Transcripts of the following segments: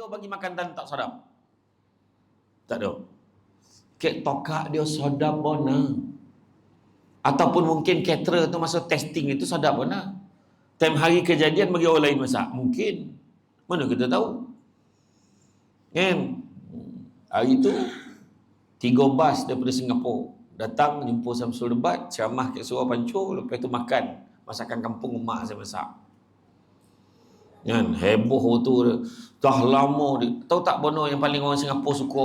bagi makan dan tak sedap. Tak ada. Kek tokak dia sedap bona. Ataupun mungkin caterer tu masa testing itu sedap bona. Time hari kejadian bagi orang lain masak. Mungkin. Mana kita tahu? Kan? Hari tu 3 bas daripada Singapura datang jumpa Samsul Debat, ceramah kat Surau Pancur, lepas tu makan masakan kampung emak saya masak. Kan? Heboh tu dah lama. Tahu tak bono yang paling orang Singapura suka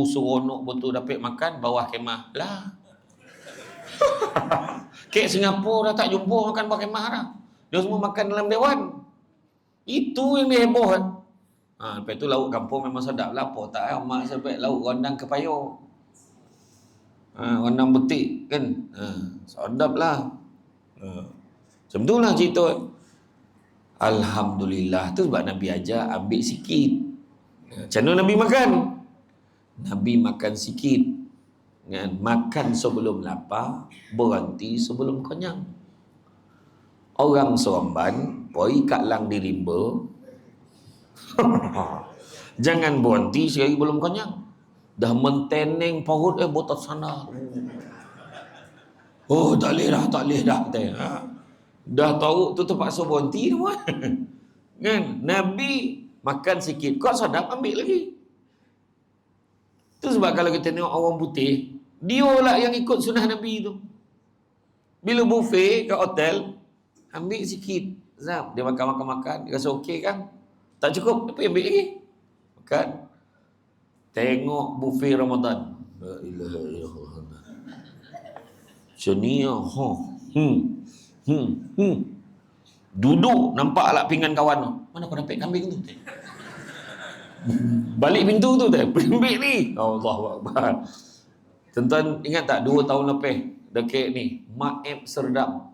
seronok betul dapat makan bawah kemah lah. Kek Singapura dah tak jumpa makan bawah kemah dah. Dia semua makan dalam dewan. Itu yang dia heboh kan. Lepas tu lauk kampung memang sedap lah. Apa tak mak sebab lauk rondang kepayau. Rondang betik kan. Sedap lah. Macam tu lah cerita. Alhamdulillah. Tu sebab Nabi ajar ambil sikit. Macam mana Nabi makan? Nabi makan sikit. Makan sebelum lapar, berhenti sebelum kenyang. Orang Seremban poi kat lang di rimba. Jangan berhenti sekali belum kenyang. Dah menteneng perut botot sana. Oh tak boleh dah. Dah tahu tu terpaksa berhenti tu kan. Nabi makan sikit. Kau sedap ambil lagi. Tu sebab kalau kita tengok orang putih, dia lah yang ikut sunnah Nabi tu. Bila buffet kat hotel, ambil sikit. Zap, dia makan. Dia rasa okey kan? Tak cukup, apa yang ambil lagi? Makan. Tengok buffet Ramadan. La ilaha illallah. Macam ni Duduk, nampak lah pinggan kawan tu. Mana kau dapat kambing tu? Balik pintu tu ambil ni. Allahu Akbar. Tuan-tuan ingat tak 2 tahun lepas dekat ni Maeb Serdam,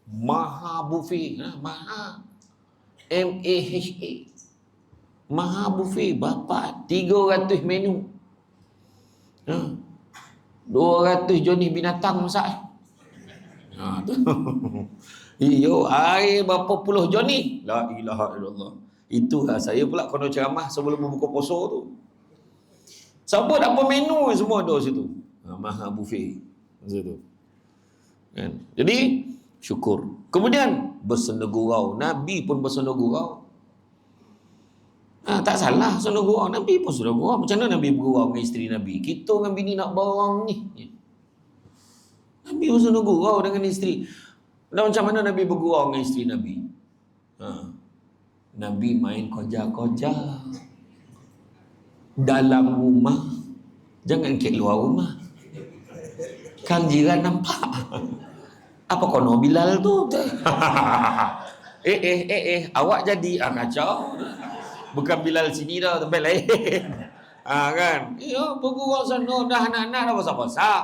Maha Buffet, Maha MAHA, Maha Buffet bapa 300 menu, 200 jenis binatang masak. Tu. Iyo, air berapa puluh jenis. La ilaha illallah. Itulah saya pula kena ceramah sebelum berbuka puasa tu. Siapa dapat menu semua ada situ. Maha Buffet situ. Kan? Jadi syukur. Kemudian bersenda gurau. Nabi pun bersenda gurau. Tak salah bersenda gurau. Nabi pun bersenda gurau. Macam mana Nabi bergurau dengan isteri Nabi? Kita dengan bini nak barang ni. Nabi bersenda gurau dengan isteri. Dan macam mana Nabi bergurau dengan isteri Nabi? Nabi main koja-koja dalam rumah. Jangan ke luar rumah. Kang jiran nampak. Apa kono Bilal tu? Awak jadi kacau. Bukan Bilal sini dah, tempat lain. Kan? Ya, bergurau sana dah anak-anak dah besar-besar.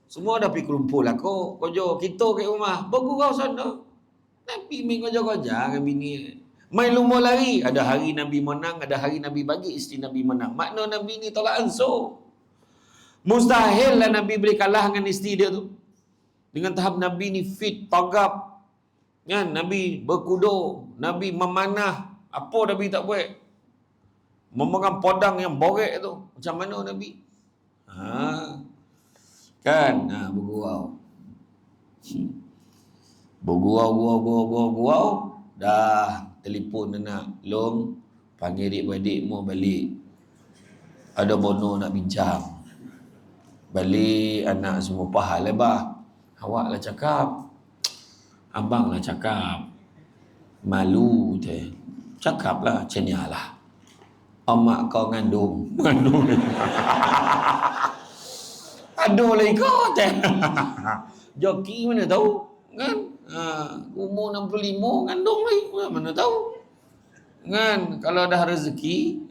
Semua dah pergi kelumpul lah kok. Kojo kita kat rumah. Bergurau sana. Nabi main koja-koja dengan bini. Main lumba lari. Ada hari Nabi menang, ada hari Nabi bagi isteri Nabi menang. Makna Nabi ni tolak ansur. Mustahil lah Nabi boleh kalah dengan isteri dia tu. Dengan tahap Nabi ni fit, tagap. Kan? Nabi berkudo. Nabi memanah. Apa Nabi tak buat? Memegang pedang yang borek tu. Macam mana Nabi? Kan? Bergurau. Bergurau. Dah telefon anak Long, panggil adik-beradik mau balik, ada bono nak bincang. Balik anak semua pahal lah bah. Awak lah cakap, abang lah cakap, malu je. Cakap lah, cenya lah. Mak kau ngandung. Aduh lah ikut. Joki mana tahu kan? Umur 65 ngandung lagi, mana tahu kan? Kalau dah rezeki,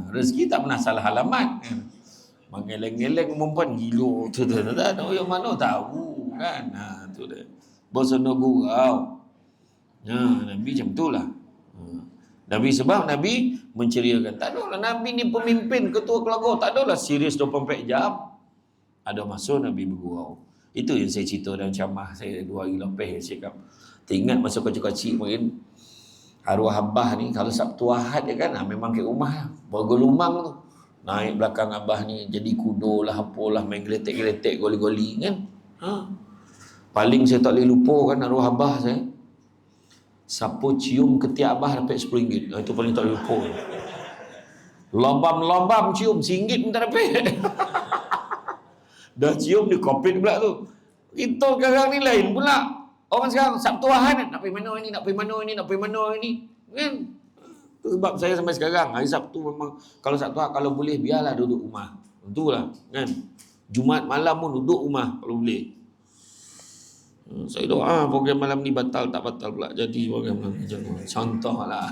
rezeki tak pernah salah alamat kan? Mengeleng-geleng perempuan gila tu tak ada yang mana tahu kan? Tu dia bersenda gurau. Nabi macam itulah. Nabi sebab Nabi menceriakan. Tak adalah Nabi ni pemimpin, ketua keluarga, tak adalah serius 24 jam. Ada masa Nabi bergurau. Itu yang saya cerita dalam ceramah saya 2 hari lepas. Saya cakap, teringat masa kecil-kecil mungkin arwah abah ni kalau Sabtu Ahad dia kan memang ke rumah lah. Bergelumang tu. Naik belakang abah ni jadi kudo lah apalah, main geletek-geletek goli-goli kan. Ha. Paling saya tak boleh lupa kan arwah abah saya. Siapa cium ketiak abah dapat RM10. Itu paling tak boleh lupa. Lobam-lobam cium RM1 pun tak dapat. Dah cium dia kopit pula tu. Kita sekarang ni lain pula. Orang sekarang Sabtu Ahad nak pergi mana ini, nak pergi mana ini, nak pergi mana ini. Kan? Itu sebab saya sampai sekarang hari Sabtu memang, kalau Sabtu Ahad kalau boleh biarlah duduk rumah. Itulah kan. Jumaat malam pun duduk rumah kalau boleh. Saya doa program malam ni batal tak batal pula. Jadi program malam ni jangan contohlah.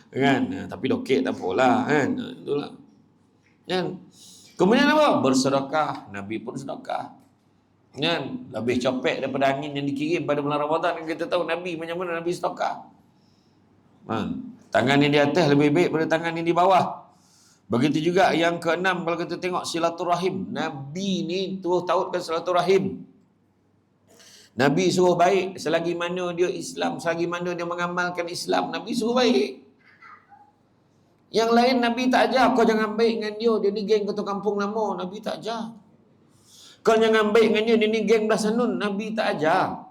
Kan? Tapi dokek tak apalah kan. Itulah. Kan? Kemudian apa? Bersedekah. Nabi pun sedekah. Kan? Lebih copek daripada angin yang dikirim pada bulan Ramadan. Kita tahu Nabi macam mana Nabi sedekah. Tangan yang di atas lebih baik daripada tangan yang di bawah. Begitu juga yang keenam, kalau kita tengok silaturahim. Nabi ni terus tautkan silaturahim. Nabi suruh baik selagi mana dia Islam, selagi mana dia mengamalkan Islam, Nabi suruh baik. Yang lain Nabi tak ajar, kau jangan baik dengan dia ni geng ketua kampung nama, Nabi tak ajar. Kau jangan baik dengan dia ni geng belah sanun, Nabi tak ajar.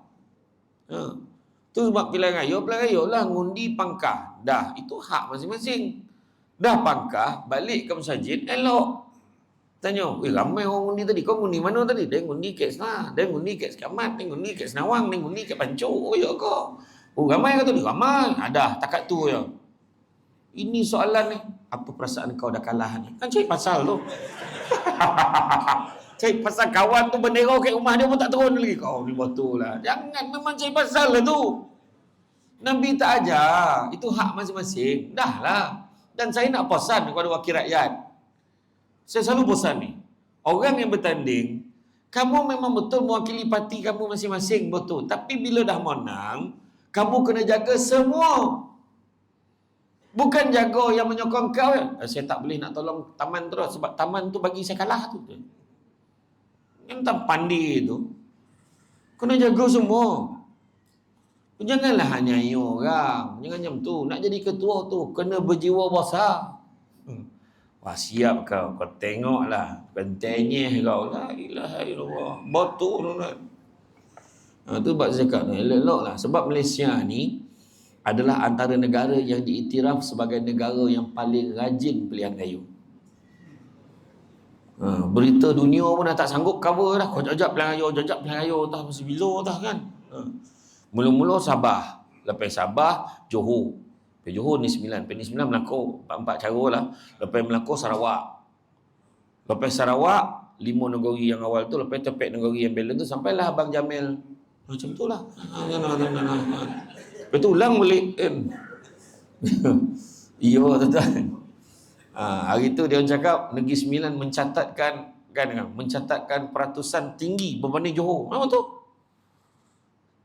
Tu sebab pilihan raya lah ngundi pangkah. Dah, itu hak masing-masing. Dah pangkah, balik ke masjid, elok. Tanya, ramai orang ngundi tadi. Kau ngundi mana tadi? Dia ngundi kat Senah, dia ngundi kat Sekamat, dia ngundi kat Senawang, dia ngundi kat Pancuk. Oh ya kau. Oh ramai kau tadi? Ramai. Dah, takat tu je. Ini soalan ni. Apa perasaan kau dah kalah ni? Kan cari pasal tu. Cari pasal kawan tu bendera kat rumah dia pun tak turun lagi. Kau ni betul lah. Jangan, memang cari pasal lah tu. Nabi tak ajar. Itu hak masing-masing. Dah lah. Dan saya nak pesan kepada wakil rakyat. Saya selalu bosan ni. Orang yang bertanding, kamu memang betul mewakili parti kamu masing-masing, betul. Tapi bila dah menang, kamu kena jaga semua. Bukan jaga yang menyokong kau. Saya tak boleh nak tolong Taman terus sebab Taman tu bagi saya kalah tu. Yang tak pandai tu. Kena jaga semua. Janganlah hanya orang. Jangan macam tu. Nak jadi ketua tu kena berjiwa besar. Wah siap kau tengoklah. Pentingnya kau. La ilaha illallah. Betul kan. Itu sebab saya cakap elok lah. Sebab Malaysia ni adalah antara negara yang diiktiraf sebagai negara yang paling rajin pilihan raya. Berita dunia pun dah tak sanggup cover dah. Kau jajak pilihan raya dah masa bila dah kan. Mula-mula Sabah. Lepas Sabah, Johor. Lepas Johor ni 9. Lepas ni 9 Melaka. 4 cara lah. Lepas Melaka, Sarawak. Lepas Sarawak, 5 negeri yang awal tu. Lepas tepek negeri yang balance tu. Sampailah Abang Jamil. Macam tu lah. Lepas tu ulang balik kan. Ya tuan-tuan. Hari tu dia cakap Negeri Sembilan mencatatkan peratusan tinggi berbanding Johor. Apa tu?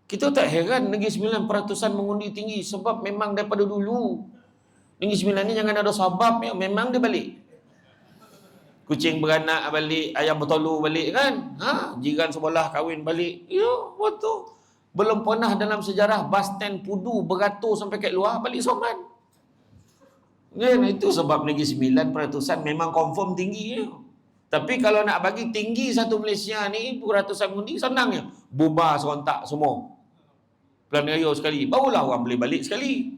Kita tak heran Negeri Sembilan peratusan mengundi tinggi sebab memang daripada dulu Negeri Sembilan ni jangan ada sebab memang dia balik. Kucing beranak balik, ayam bertolu balik kan? Jiran sebelah kahwin balik. Ya, betul. Belum pernah dalam sejarah bas stand Pudu beratur sampai kat luar balik Soman. Kan? Itu sebab Negeri Sembilan peratusan memang confirm tinggi ya. Tapi kalau nak bagi tinggi satu Malaysia ni peratusan undi senang je. Bubar serentak semua. Pilihan raya sekali. Barulah orang boleh balik sekali.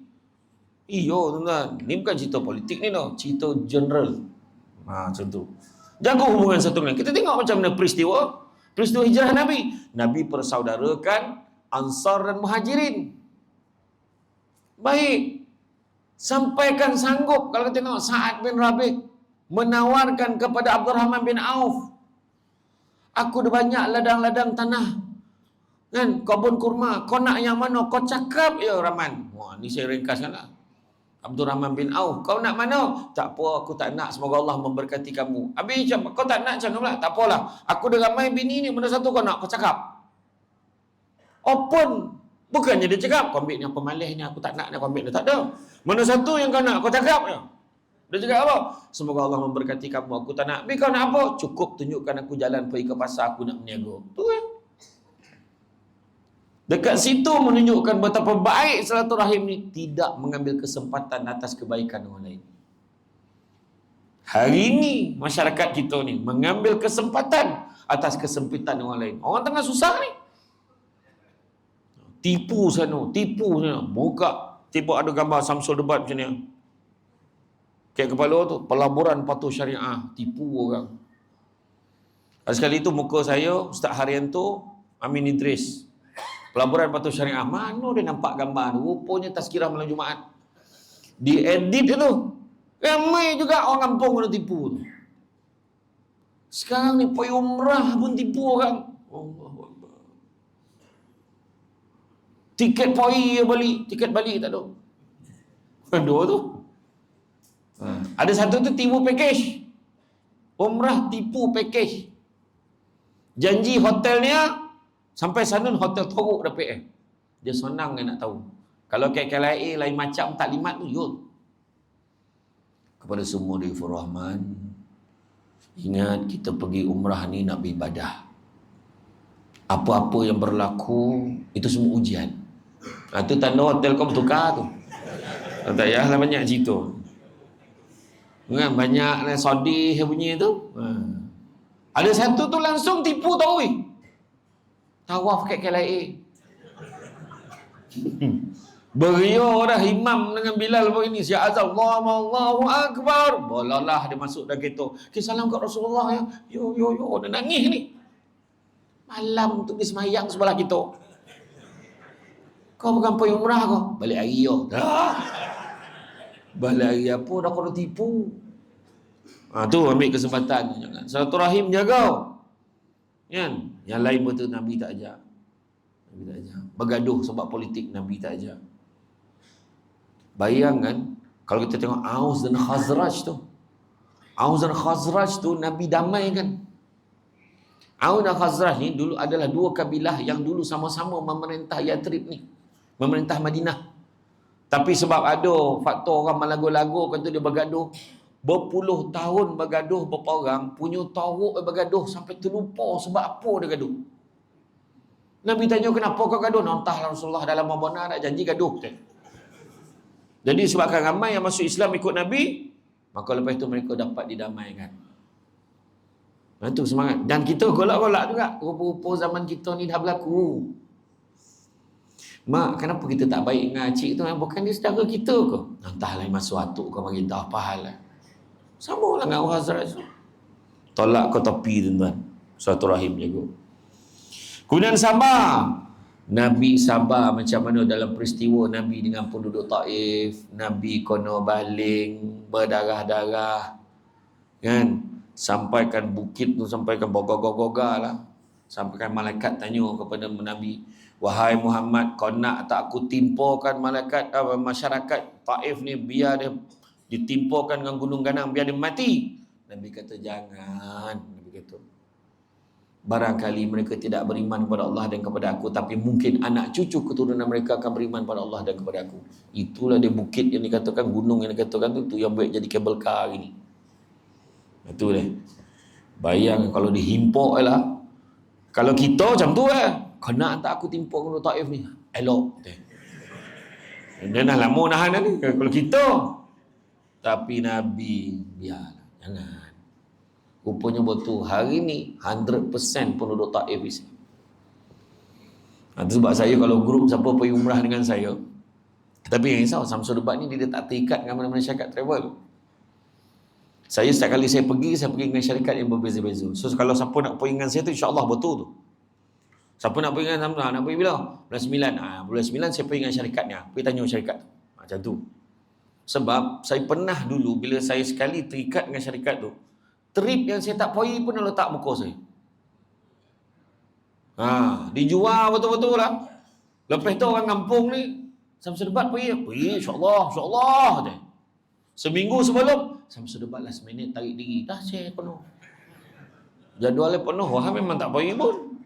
Iyo tuan-tuan. Ni bukan cerita politik ni no. Cerita general. Macam tu. Jaga hubungan satu dengan. Kita tengok macam mana peristiwa hijrah Nabi. Nabi persaudarakan Ansar dan Muhajirin. Baik. Sampaikan sanggup kalau kita tengok Sa'ad bin Rabi' menawarkan kepada Abdurrahman bin Auf. Aku ada banyak ladang-ladang tanah. Kan? Kebun kurma. Kau nak yang mana? Kau cakap ya Rahman. Wah, ni saya ringkaskan lah. Abdurrahman bin Auf. Kau nak mana? Tak apa, aku tak nak. Semoga Allah memberkati kamu. Habis kau tak nak macam mana? Tak apalah. Aku dah ramai bini ni. Mana satu kau nak? Kau cakap. Open. Bukannya dia cakap, kau ambil ni apa malih ni, aku tak nak ni, kau ambil ni. Tak ada. Mana satu yang kau nak? Kau cakap je. Dia cakap apa? Semoga Allah memberkati kamu, aku tak nak. Habis kau nak apa? Cukup tunjukkan aku jalan pergi ke pasar, aku nak berniaga. Tu kan. Dekat situ menunjukkan betapa baik silaturahim ni tidak mengambil kesempatan atas kebaikan orang lain. Hari ini masyarakat kita ni mengambil kesempatan atas kesempitan orang lain. Orang tengah susah ni. Tipu sana, buka, tipu ada gambar Samsul Debat macam ni. Kayak kepala tu, pelaburan patuh syariah, tipu orang. Sekali tu muka saya, Ustaz Haryanto, Amin Idris. Pelaburan patuh syariah, mana dia nampak gambar tu? Rupanya tazkirah malam Jumaat. Diedit tu. Ramai juga orang kampung kena tipu tu. Sekarang ni pergi umrah pun tipu orang. Allahuakbar. Tiket pergi balik, tiket balik tak ada. Dua tu. Ada satu tu tipu package. Umrah tipu package. Janji hotelnya sampai sana hotel teruk dah PM. Dia senang dia nak tahu. Kalau KLIA lain macam taklimat tu, yul. Kepada semua Difur Rahman, ingat kita pergi umrah ni nak beribadah. Apa-apa yang berlaku itu semua ujian. Itu tanda hotel kau bertukar tu. Tak payahlah banyak cerita. Kan banyak Saudi bunyi tu. Ada satu tu langsung tipu tau weh. Tawaf kat KLIA. Beria dah imam dengan Bilal pun ini. Siap azan Allahu Akbar. Bolalah dia masuk dalam kereta. Salam kat Rasulullah ya. Yo. Dia nangis ni. Malam tu dia semayang sebelah kita. Kau bukan pergi umrah kau? Balik hari yo. Dah. Balik hari apa dah kau tipu. Tu ambil kesempatan. Jangan. Silaturahim jaga. Kan? Yang lain betul Nabi tak ajar. Bergaduh sebab politik Nabi tak ajar. Bayangkan kalau kita tengok Aus dan Khazraj tu. Aus dan Khazraj tu Nabi damaikan. Aus dan Khazraj ni dulu adalah dua kabilah yang dulu sama-sama memerintah Yathrib ni. Memerintah Madinah. Tapi sebab ada faktor orang melagu-lagu kata dia bergaduh. Berpuluh tahun bergaduh berperang. Punya teruk bergaduh sampai terlupa sebab apa dia gaduh. Nabi tanya kenapa kau gaduh? Entahlah Rasulullah dalam benar nak janji gaduh. Jadi sebabkan ramai yang masuk Islam ikut Nabi, maka lepas itu mereka dapat didamaikan. Itu semangat. Dan kita golak-golak juga. Rupa-rupa zaman kita ni dah berlaku. Mak, kenapa kita tak baik dengan cik tu? Bukan dia saudara kita ke? Entahlah masa waktu kau bagi tahu apa hal lah. Sama lah dengan orang Hazrat tu. Tolak ke tepi tuan-tuan. Silaturahim jaga. Kemudian sabar. Nabi sabar macam mana dalam peristiwa Nabi dengan penduduk Taif. Nabi kena baling, berdarah-darah. Kan? Sampaikan bukit tu, sampaikan bogor-gogor lah. Sampaikan malaikat tanya kepada Nabi, wahai Muhammad, kau nak tak aku timpakan masyarakat Taif ni biar dia ditimpakan dengan gunung ganang biar dia mati? Nabi kata jangan. Nabi kata barangkali mereka tidak beriman kepada Allah dan kepada aku, tapi mungkin anak cucu keturunan mereka akan beriman kepada Allah dan kepada aku. Itulah dia bukit yang dikatakan, gunung yang dikatakan tu yang buat jadi kabel car ini. Itu dia. Bayang kalau dihimpok lah. Kalau kita macam tu kena tak aku timpuk gunung Taif ni. Elok. Dia dah lama nahan ni. Kalau kita. Tapi Nabi biarlah. Jangan. Rupanya betul. Hari ni 100% penduduk Taif Islam. Itu sebab saya kalau grup siapa pergi umrah dengan saya. Tapi yang risau Samsul Debat ni dia tak terikat dengan mana-mana syarikat travel. Saya setiap kali saya pergi dengan syarikat yang berbeza-beza. So kalau siapa nak pergi dengan saya tu insya-Allah betul tu. Siapa nak pergi dengan Samsul, nak pergi bila? Bulan 9. Bulan 9 saya pergi dengan syarikatnya. Pergi tanya syarikat tu. Macam tu. Sebab saya pernah dulu bila saya sekali terikat dengan syarikat tu, trip yang saya tak pergi pun dia letak muka saya. Dijual betul-betul lah. Lepas tu orang kampung ni Samsul Debat pergi insya-Allah je. Seminggu sebelum Samsul Debat last minute tarik diri. Dah saya penuh. Jadualnya penuh. Wah memang tak pergi pun.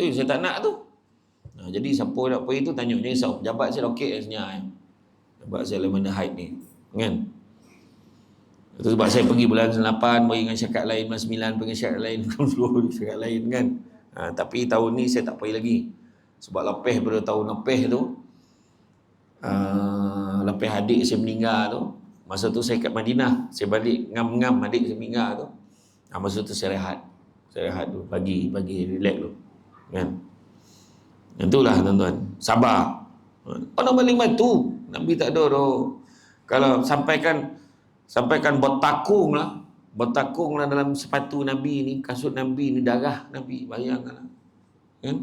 Tu yang saya tak nak tu. Jadi siapa nak pergi tu tanya. Jadi pejabat saya okey senyap. Pejabat saya mana haid ni. Kan? Itu sebab saya pergi bulan 8 pergi dengan syarikat lain, bulan 9 pergi dengan syarikat lain, bulan 10 syarikat lain kan. Tapi tahun ni saya tak pergi lagi. Sebab lepas pada tahun lepas tu, lepas adik saya meninggal tu, masa tu saya kat Madinah, saya balik ngam-ngam adik saya meninggal tu. Masa tu saya rehat dulu, bagi relax dulu, kan. Itulah tuan-tuan, sabar. Orang baling batu, Nabi tak ada tu. Kalau sampaikan bertakunglah dalam sepatu Nabi ni, kasut Nabi ni, darah Nabi, bayangkanlah, kan.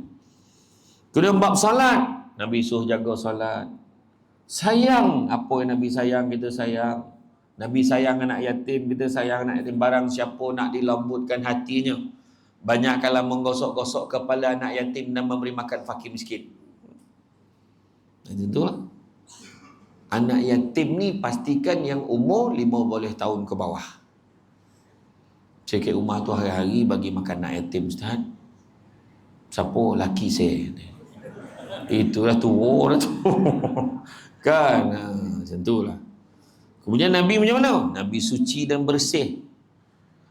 Kemudian bab salat, Nabi suruh jaga salat. Sayang, apa yang Nabi sayang, kita sayang. Nabi sayang anak yatim, kita sayang anak yatim. Barang siapa nak dilembutkan hatinya, banyak kala menggosok-gosok kepala anak yatim dan memberi makan fakir miskin. Itulah. Anak yatim ni pastikan yang umur 15 tahun ke bawah. Saya kat rumah tu hari-hari bagi makan anak yatim, Ustaz. Siapa? Laki saya. Itulah tua dah tu. Kan? Macam itulah. Kemudian Nabi macam mana? Nabi suci dan bersih.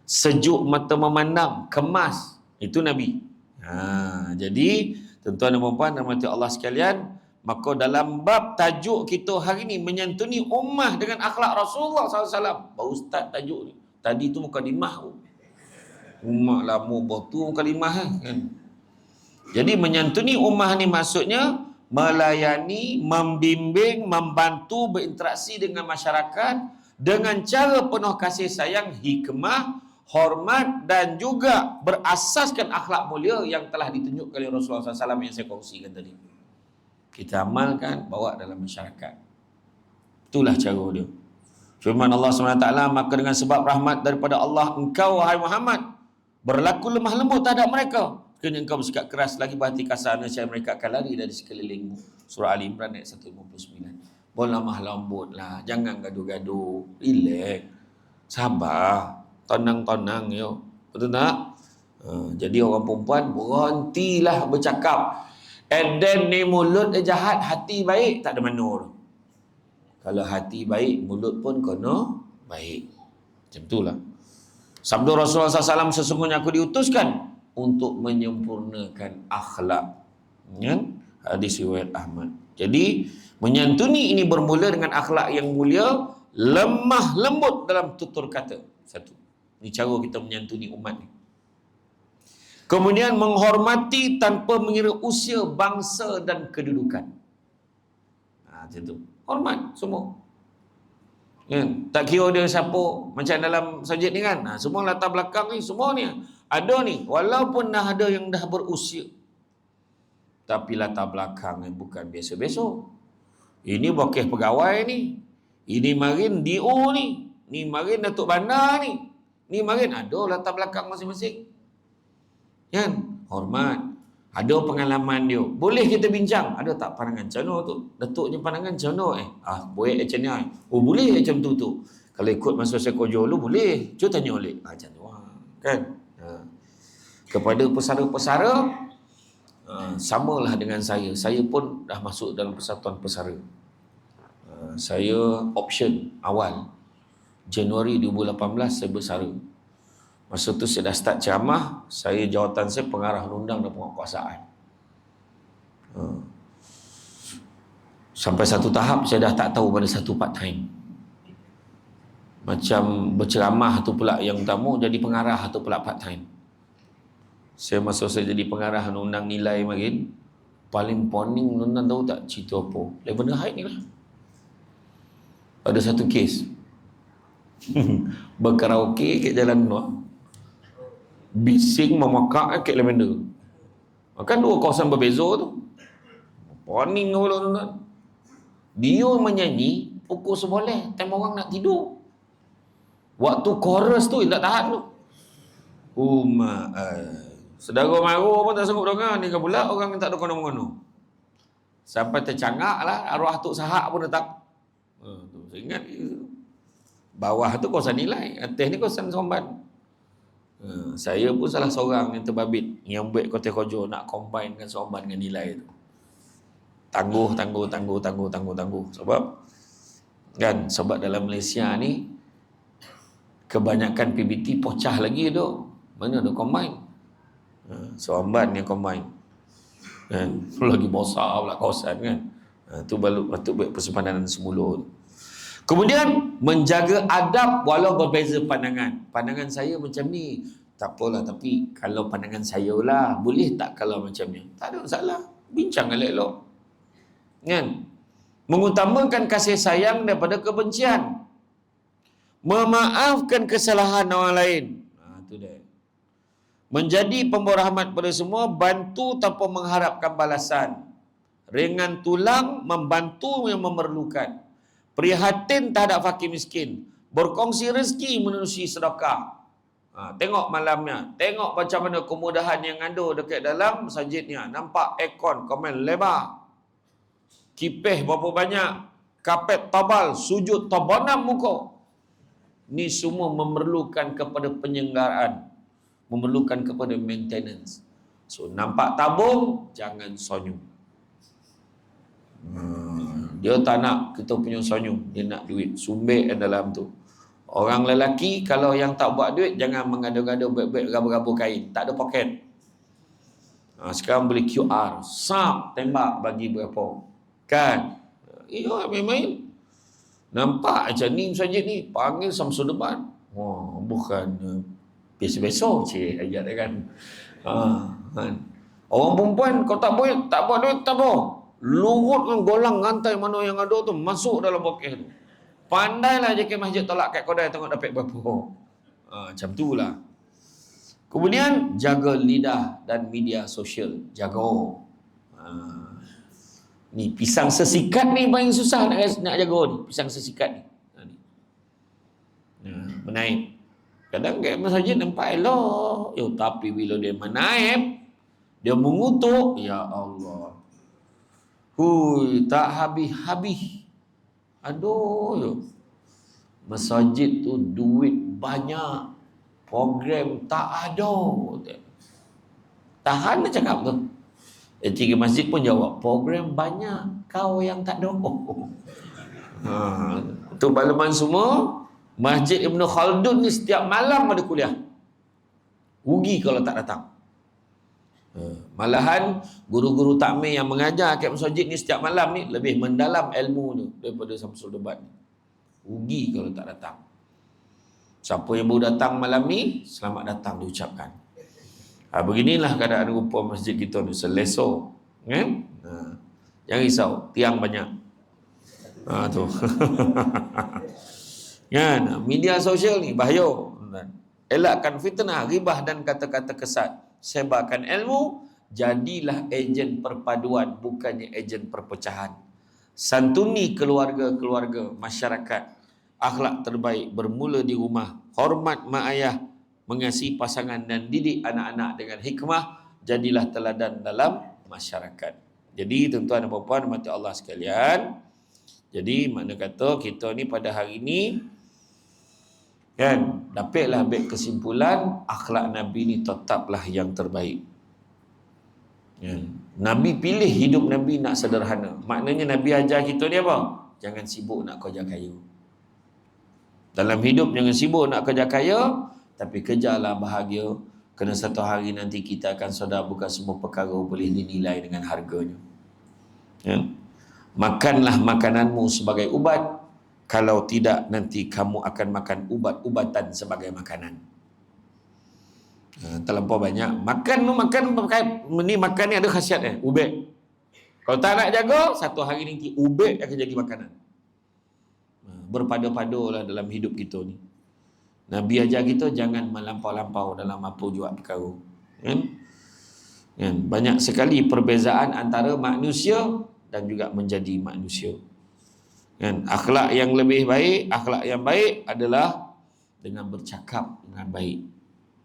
Sejuk mata memandang, kemas. Itu Nabi. Jadi, tuan-tuan dan puan-puan dan rahmati Allah sekalian, maka dalam bab tajuk kita hari ni, menyantuni ummah dengan akhlak Rasulullah SAW. Baru start tajuk ni. Tadi tu mukadimah tu. Ummah lama batu mukadimah kan. Jadi menyantuni ummah ni maksudnya melayani, membimbing, membantu, berinteraksi dengan masyarakat dengan cara penuh kasih sayang, hikmah, hormat dan juga berasaskan akhlak mulia yang telah ditunjukkan oleh Rasulullah SAW yang saya kongsikan tadi. Kita amalkan, bawa dalam masyarakat. Itulah cara dia. Firman Allah SWT, maka dengan sebab rahmat daripada Allah, engkau wahai Muhammad berlaku lemah lembut terhadap mereka. Kena engkau bersikap keras lagi berhati kasar, nescaya mereka akan lari dari sekelilingmu. Surah Ali Imran ayat 159. Lemah lembut lah, jangan gaduh-gaduh, relax, sabar, tenang-tenang yo. Betul tak? Jadi orang perempuan berhentilah bercakap. Eden ni mulut dia jahat, hati baik, tak ada mana tu. Kalau hati baik, mulut pun kena baik. Macam itulah. Sabda Rasulullah SAW, sesungguhnya aku diutuskan untuk menyempurnakan akhlak. Ya? Hadis riwayat Ahmad. Jadi, menyantuni ini bermula dengan akhlak yang mulia, lemah lembut dalam tutur kata. Satu. Ini cara kita menyantuni umat ni. Kemudian menghormati tanpa mengira usia, bangsa dan kedudukan. Macam tu. Hormat semua. Kan? Tak kira dia siapa, macam dalam sajid ni kan. Semua latar belakang ni, semua ni ada ni. Walaupun dah ada yang dah berusia, tapi latar belakang ni bukan biasa-biasa. Ini wakil pegawai ni. Ini marin DO ni. Ni marin Datuk Bandar ni. Ni marin ada latar belakang masing-masing. Kan? Hormat. Ada pengalaman dia. Boleh kita bincang. Ada tak pandangan macam mana tu? Datuknya pandangan macam mana boleh macam ni. Oh boleh macam tu. Kalau ikut masa saya kerja dulu boleh. Cuba tanya oleh. Macam tu. Kan? Kepada pesara-pesara, samalah dengan saya. Saya pun dah masuk dalam persatuan pesara. Saya option awal. Januari 2018 saya bersara. Masa tu saya dah start ceramah, jawatan saya pengarah undang dan penguatkuasaan. Sampai satu tahap saya dah tak tahu mana satu part time. Macam berceramah tu pula yang utama, jadi pengarah tu pula part time. Masa saya jadi pengarah undang nilai makin paling poning, undang tahu tak cerita apa? Lain benda haid ni lah. Ada satu kes berkaraoke kat Jalan Nur, bising memakak kat Lavender. Kan dua kawasan berbeza tu. Poning pula tuan-tuan. Dia menyanyi pukul 11, time orang nak tidur. Waktu chorus tu tak tahan tu. Saudara maru pun tak sanggup dengar. Ni kan pula orang yang tak ada kono-kono. Sampai tercangak lah, arwah Tok Sahak pun datang. Saya ingat bawah tu kawasan nilai, atas ni kawasan Somban. Saya pun salah seorang yang terbabit yang buat Kota Kojo nak combine dengan Somban dengan nilai tu. Tangguh. Sebab dalam Malaysia ni kebanyakan PBT pocah lagi tu. Mana ada combine? Somban yang combine. kan? Lagi besar pula kawasan kan. Tu baru patut buat persimpanan semula tu. Kemudian menjaga adab walau berbeza pandangan. Pandangan saya macam ni, tak apalah, tapi kalau pandangan saya lah, boleh tak kalau macam ni? Tak ada masalah. Bincang elok-elok. Kan? Mengutamakan kasih sayang daripada kebencian. Memaafkan kesalahan orang lain. Tu dia. Menjadi pembawa rahmat pada semua, bantu tanpa mengharapkan balasan. Ringan tulang, membantu yang memerlukan. Prihatin terhadap fakir miskin. Berkongsi rezeki menerusi sedekah. Tengok malamnya. Tengok macam mana kemudahan yang ada dekat dalam masjidnya. Nampak aircon, komen lebar. Kipih berapa banyak. Kapet tabal, sujud tabanam muka. Ni semua memerlukan kepada penyelenggaraan. Memerlukan kepada maintenance. So, nampak tabung, jangan sonyong. Dia tak nak kita punya sonyong. Dia nak duit. Sumbek dalam tu. Orang lelaki, kalau yang tak buat duit, jangan mengada-gada baik-baik raba-raba kain. Tak ada poket. Sekarang boleh QR. Sap, tembak bagi berapa. Kan? Main-main. Nampak macam ni masjid ni. Panggil Samsul Debat. Bukan biasa-biasa. Ayat dia kan. Kan. Orang perempuan, kau tak buat duit, tak apa. Lurutkan golang rantai mana yang ada tu, masuk dalam bokeh tu. Pandailah je ke masjid tolak kat kodai, tengok dapat berapa. Macam tu lah. Kemudian jaga lidah dan media sosial. Jaga. Ni pisang sesikat ni paling susah nak jaga ni. Pisang sesikat ni. Menaip. Kadang kat masjid nampak elok. Tapi bila dia menaip, dia mengutuk, ya Allah. Tak habis-habis. Aduh. Masjid tu duit banyak. Program tak ada. Tahan dia cakap tu. Cikgu masjid pun jawab, program banyak, kau yang tak ada. Tu balaman semua. Masjid Ibn Khaldun ni setiap malam ada kuliah. Rugi kalau tak datang. Malahan guru-guru takmir yang mengajar kat masjid ni setiap malam ni lebih mendalam ilmu tu daripada Samsul Debat ni. Rugi kalau tak datang. Siapa yang baru datang malam ni, selamat datang diucapkan. Beginilah keadaan rupa masjid kita ni, selesa. Kan? Jangan risau, tiang banyak. Tu. Kan? Media sosial ni bahaya. Elakkan fitnah, ribah dan kata-kata kesat. Sebarkan ilmu, jadilah ejen perpaduan, bukannya ejen perpecahan. Santuni keluarga-keluarga masyarakat. Akhlak terbaik bermula di rumah. Hormat mak ayah, mengasihi pasangan dan didik anak-anak dengan hikmah. Jadilah teladan dalam masyarakat. Jadi tuan-tuan dan puan-puan mati Allah sekalian. Jadi makna kata kita ni pada hari ni kan, dapatlah ambil kesimpulan akhlak Nabi ni tetaplah yang terbaik. Nabi pilih hidup Nabi nak sederhana. Maknanya Nabi ajar kita ni apa? Jangan sibuk nak kerja kaya. Dalam hidup jangan sibuk nak kerja kaya, tapi kejarlah bahagia. Kerana satu hari nanti kita akan sedar bukan semua perkara boleh dinilai dengan harganya. Makanlah makananmu sebagai ubat. Kalau tidak, nanti kamu akan makan ubat-ubatan sebagai makanan. Terlampau banyak. Makan ni ada khasiatnya. Ubek. Kalau tak nak jaga, satu hari nanti ubek akan jadi makanan. Berpada-padalah dalam hidup kita ni. Nabi ajar kita jangan melampau-lampau dalam apa jual perkara. Banyak sekali perbezaan antara manusia dan juga menjadi manusia. Akhlak yang lebih baik, akhlak yang baik adalah dengan bercakap dengan baik,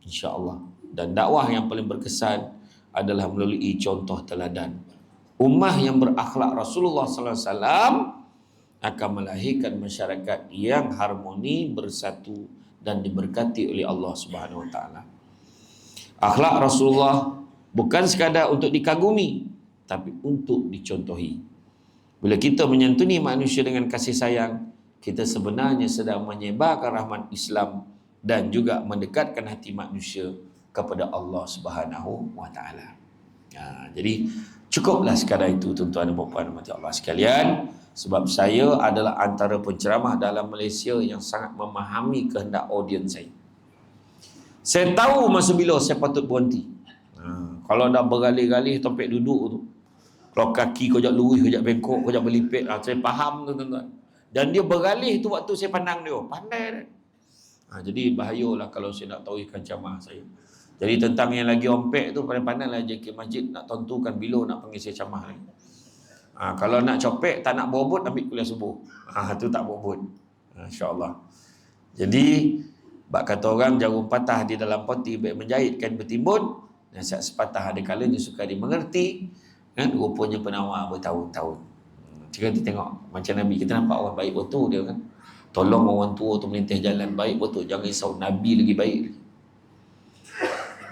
insya-Allah. Dan dakwah yang paling berkesan adalah melalui contoh teladan. Ummah yang berakhlak Rasulullah sallallahu alaihi wasallam akan melahirkan masyarakat yang harmoni, bersatu dan diberkati oleh Allah Subhanahu wa taala. Akhlak Rasulullah bukan sekadar untuk dikagumi, tapi untuk dicontohi. Bila kita menyantuni manusia dengan kasih sayang, kita sebenarnya sedang menyebarkan rahmat Islam dan juga mendekatkan hati manusia kepada Allah Subhanahu wa taala. Jadi Cukuplah sekadar itu tuan-tuan dan puan-puan rahmati Allah sekalian, sebab saya adalah antara penceramah dalam Malaysia yang sangat memahami kehendak audiens saya. Saya tahu masa bila saya patut berhenti. Kalau dah bergalih-galih tempat duduk tu, kalau kaki kau jak lurus, kau jak bengkok, kau jak berlipit, saya faham tu tuan-tuan. Dan dia bergalih tu waktu saya pandang dia, pandai dia. Jadi bahayalah kalau saya nak tauhidkan ceramah saya. Jadi tentang yang lagi ompek tu pandai-pandailah JK Masjid nak tentukan bila nak panggil saya ceramah lagi. Kalau nak copek, tak nak berebut, ambil kuliah subuh. Tu tak berebut. InsyaAllah. Jadi, bak kata orang jarum patah di dalam poti baik menjahit kain bertimbun. Nasihat sepatah ada kalanya suka dimengerti. Kan? Rupanya penawar bertahun-tahun. Kita tengok macam Nabi, kita nampak orang baik betul dia kan. Tolong orang tua tu melintih jalan baik betul. Jangan risau, Nabi lagi baik.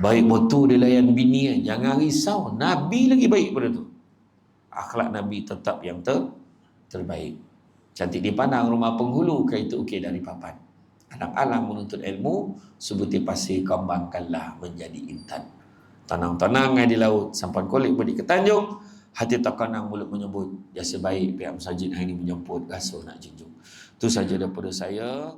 Baik betul dia layan bini kan. Jangan risau, Nabi lagi baik pada tu. Akhlak Nabi tetap yang terbaik. Cantik dipandang rumah penghulu, kaitu ukir dari papan. Alang-alang menuntut ilmu, sebutir pasir kembangkanlah menjadi intan. Tanang-tanang di laut, sampan kolik beri ke tanjung, hati tak kanang mulut menyebut, jasa baik pihak masjid hari ini menjemput, rasa nak junjung. Itu saja daripada saya.